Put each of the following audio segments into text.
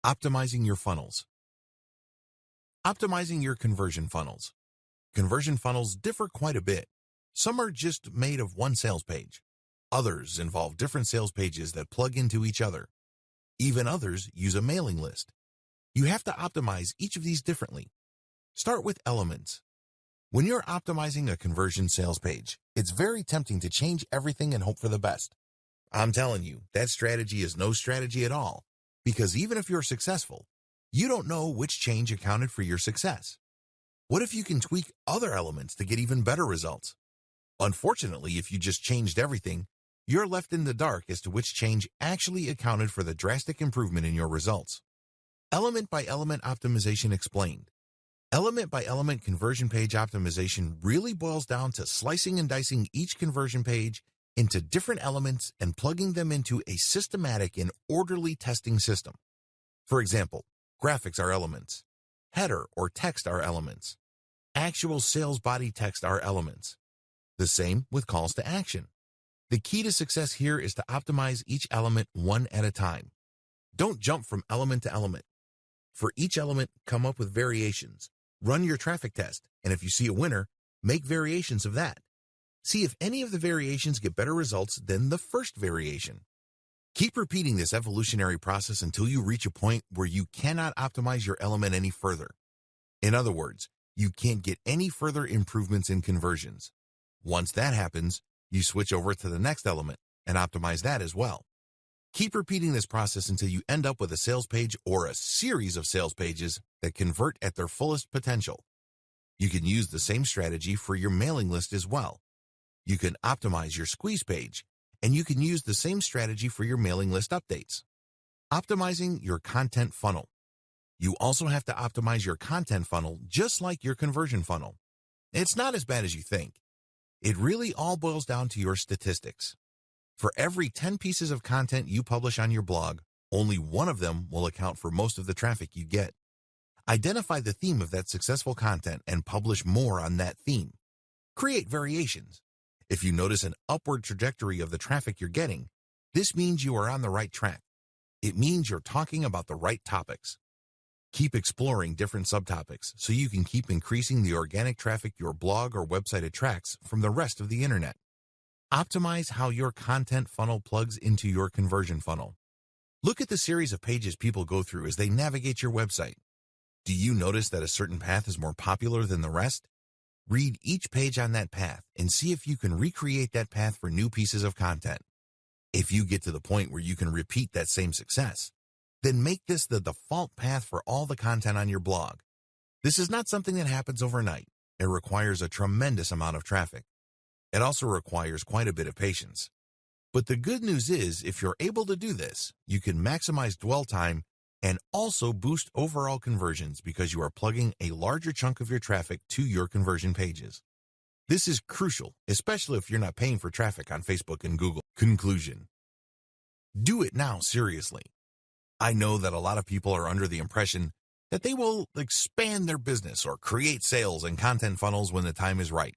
Optimizing your funnels. Optimizing your conversion funnels. Conversion funnels differ quite a bit. Some are just made of one sales page. Others involve different sales pages that plug into each other. Even others use a mailing list. You have to optimize each of these differently. Start with elements. When you're optimizing a conversion sales page, it's very tempting to change everything and hope for the best. I'm telling you, that strategy is no strategy at all, because even if you're successful, you don't know which change accounted for your success. What if you can tweak other elements to get even better results? Unfortunately, if you just changed everything, you're left in the dark as to which change actually accounted for the drastic improvement in your results. Element-by-element optimization explained. Element-by-element conversion page optimization really boils down to slicing and dicing each conversion page into different elements and plugging them into a systematic and orderly testing system. For example, graphics are elements. Header or text are elements. Actual sales body text are elements. The same with calls to action. The key to success here is to optimize each element one at a time. Don't jump from element to element. For each element, come up with variations. Run your traffic test, and if you see a winner, make variations of that. See if any of the variations get better results than the first variation. Keep repeating this evolutionary process until you reach a point where you cannot optimize your element any further. In other words, you can't get any further improvements in conversions. Once that happens, you switch over to the next element and optimize that as well. Keep repeating this process until you end up with a sales page or a series of sales pages that convert at their fullest potential. You can use the same strategy for your mailing list as well. You can optimize your squeeze page, and you can use the same strategy for your mailing list updates. Optimizing your content funnel. You also have to optimize your content funnel just like your conversion funnel. It's not as bad as you think. It really all boils down to your statistics. For every 10 pieces of content you publish on your blog, only one of them will account for most of the traffic you get. Identify the theme of that successful content and publish more on that theme. Create variations. If you notice an upward trajectory of the traffic you're getting, this means you are on the right track. It means you're talking about the right topics. Keep exploring different subtopics so you can keep increasing the organic traffic your blog or website attracts from the rest of the internet. Optimize how your content funnel plugs into your conversion funnel. Look at the series of pages people go through as they navigate your website. Do you notice that a certain path is more popular than the rest? Read each page on that path and see if you can recreate that path for new pieces of content. If you get to the point where you can repeat that same success, then make this the default path for all the content on your blog. This is not something that happens overnight. It requires a tremendous amount of traffic. It also requires quite a bit of patience. But the good news is, if you're able to do this, you can maximize dwell time and also boost overall conversions because you are plugging a larger chunk of your traffic to your conversion pages. This is crucial, especially if you're not paying for traffic on Facebook and Google. Conclusion. Do it now, seriously. I know that a lot of people are under the impression that they will expand their business or create sales and content funnels when the time is right.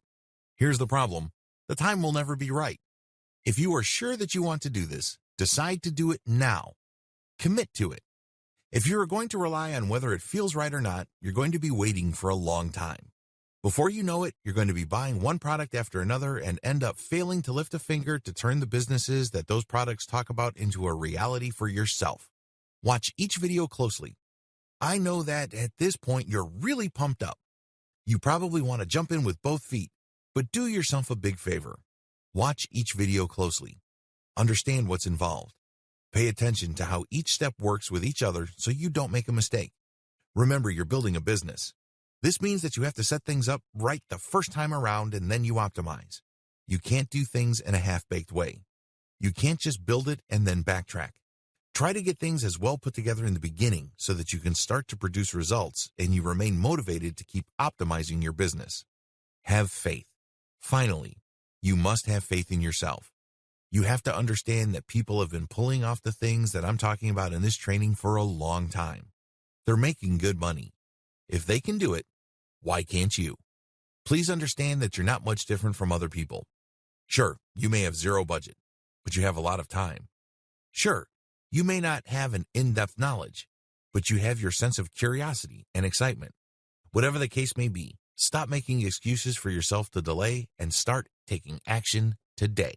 Here's the problem. The time will never be right. If you are sure that you want to do this, decide to do it now. Commit to it. If you are going to rely on whether it feels right or not, you're going to be waiting for a long time. Before you know it, you're going to be buying one product after another and end up failing to lift a finger to turn the businesses that those products talk about into a reality for yourself. Watch each video closely. I know that at this point you're really pumped up. You probably want to jump in with both feet, but do yourself a big favor. Watch each video closely. Understand what's involved. Pay attention to how each step works with each other so you don't make a mistake. Remember, you're building a business. This means that you have to set things up right the first time around and then you optimize. You can't do things in a half-baked way. You can't just build it and then backtrack. Try to get things as well put together in the beginning so that you can start to produce results and you remain motivated to keep optimizing your business. Have faith. Finally, you must have faith in yourself. You have to understand that people have been pulling off the things that I'm talking about in this training for a long time. They're making good money. If they can do it, why can't you? Please understand that you're not much different from other people. Sure, you may have zero budget, but you have a lot of time. Sure, you may not have an in-depth knowledge, but you have your sense of curiosity and excitement. Whatever the case may be, stop making excuses for yourself to delay and start taking action today.